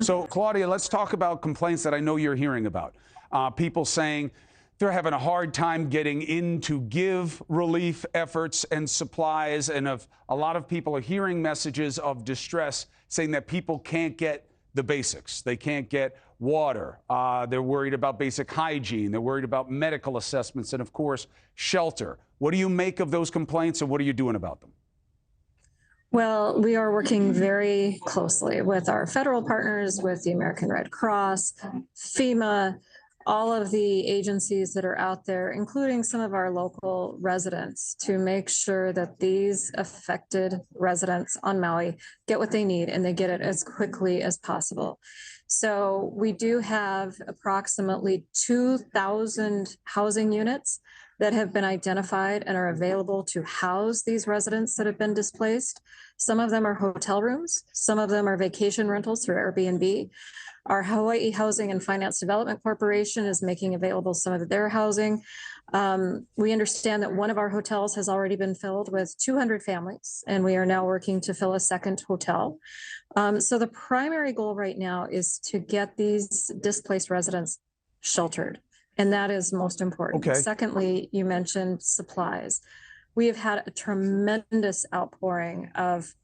So, Claudia, let's talk about complaints that I know you're hearing about. People saying they're having a hard time getting in to give relief efforts and supplies. And a lot of people are hearing messages of distress saying that people can't get the basics. They can't get water. They're worried about basic hygiene. They're worried about medical assessments and, of course, shelter. What do you make of those complaints, and what are you doing about them? Well, we are working very closely with our federal partners, with the American Red Cross, FEMA, all of the agencies that are out there, including some of our local residents, to make sure that these affected residents on Maui get what they need and they get it as quickly as possible. So we do have approximately 2,000 housing units that have been identified and are available to house these residents that have been displaced. Some of them are hotel rooms. Some of them are vacation rentals through Airbnb. Our Hawaii Housing and Finance Development Corporation is making available some of their housing. We understand that one of our hotels has already been filled with 200 families, and we are now working to fill a second hotel. So the primary goal right now is to get these displaced residents sheltered. And that is most important. Okay. Secondly, you mentioned supplies. We have had a tremendous outpouring of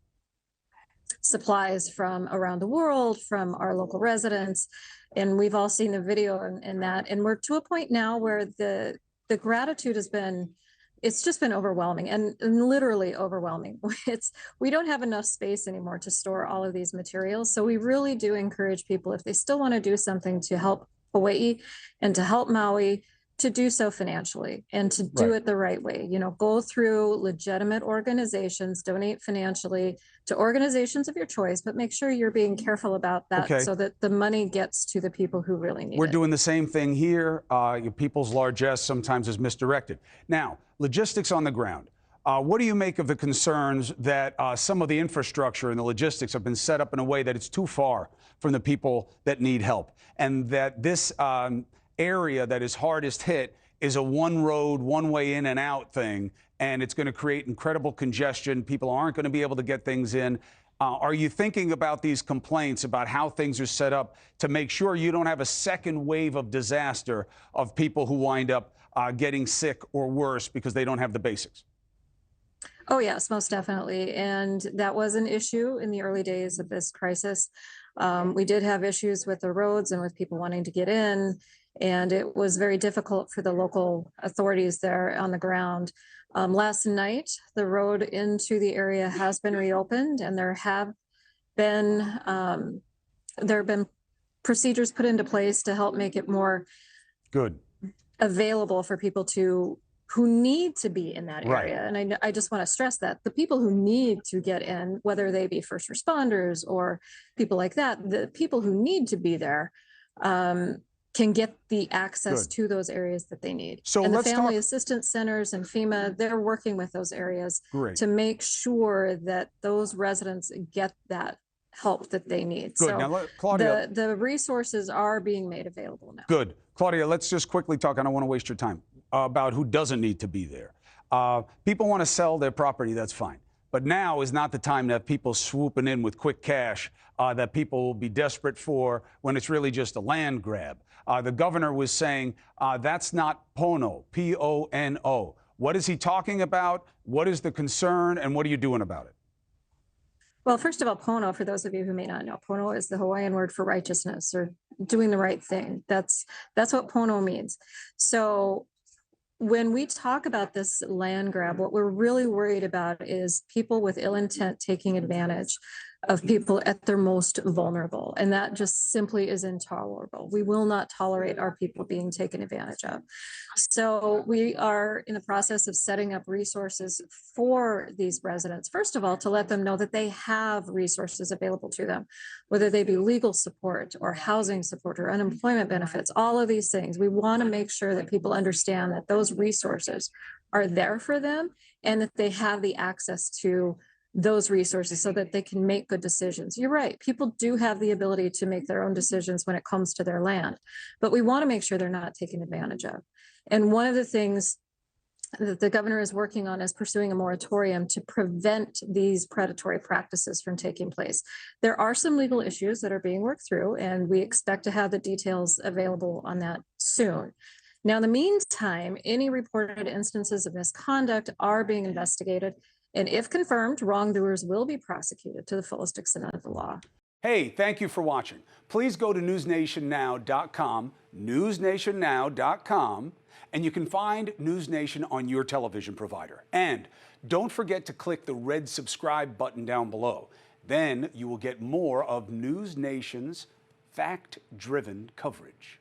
supplies from around the world, from our local residents. And we've all seen the video and that. And we're to a point now where the gratitude has been, it's just been overwhelming and literally overwhelming. We don't have enough space anymore to store all of these materials. So we really do encourage people, if they still want to do something to help Hawaii and to help Maui, to do so financially and to do it the right way. You know, go through legitimate organizations, donate financially to organizations of your choice, but make sure you're being careful about that so that the money gets to the people who really need it. We're doing the same thing here. People's largesse sometimes is misdirected. Now, logistics on the ground. What do you make of the concerns that some of the infrastructure and the logistics have been set up in a way that it's too far from the people that need help, and that this area that is hardest hit is a one road, one way in and out thing, and it's going to create incredible congestion. People aren't going to be able to get things in. Are you thinking about these complaints about how things are set up to make sure you don't have a second wave of disaster of people who wind up getting sick or worse because they don't have the basics? Oh, yes, most definitely. And that was an issue in the early days of this crisis. We did have issues with the roads and with people wanting to get in. And it was very difficult for the local authorities there on the ground. Last night, the road into the area has been reopened, and there have been procedures put into place to help make it more available for people who need to be in that area. And I just want to stress that the people who need to get in, whether they be first responders or people like that, the people who need to be there can get the access to those areas that they need. So and the family assistance centers and FEMA, they're working with those areas to make sure that those residents get that help that they need. So now, Claudia, the resources are being made available now. Good. Claudia, let's just quickly talk, I don't want to waste your time, about who doesn't need to be there. People want to sell their property, that's fine. But now is not the time to have people swooping in with quick cash that people will be desperate for when it's really just a land grab. The governor was saying that's not Pono, P-O-N-O. What is he talking about? What is the concern, and what are you doing about it? Well, first of all, Pono, for those of you who may not know, Pono is the Hawaiian word for righteousness or doing the right thing. That's what Pono means. So when we talk about this land grab, what we're really worried about is people with ill intent taking advantage of people at their most vulnerable. And that just simply is intolerable. We will not tolerate our people being taken advantage of. So we are in the process of setting up resources for these residents, first of all, to let them know that they have resources available to them, whether they be legal support or housing support or unemployment benefits, all of these things. We want to make sure that people understand that those resources are there for them and that they have the access to those resources so that they can make good decisions. You're right. People do have the ability to make their own decisions when it comes to their land, but we want to make sure they're not taken advantage of. And one of the things that the governor is working on is pursuing a moratorium to prevent these predatory practices from taking place. There are some legal issues that are being worked through, and we expect to have the details available on that soon. Now, in the meantime, any reported instances of misconduct are being investigated, and if confirmed, wrongdoers will be prosecuted to the fullest extent of the law. Hey, thank you for watching. Please go to newsnationnow.com, newsnationnow.com, and you can find News Nation on your television provider. And don't forget to click the red subscribe button down below. Then you will get more of News Nation's fact-driven coverage.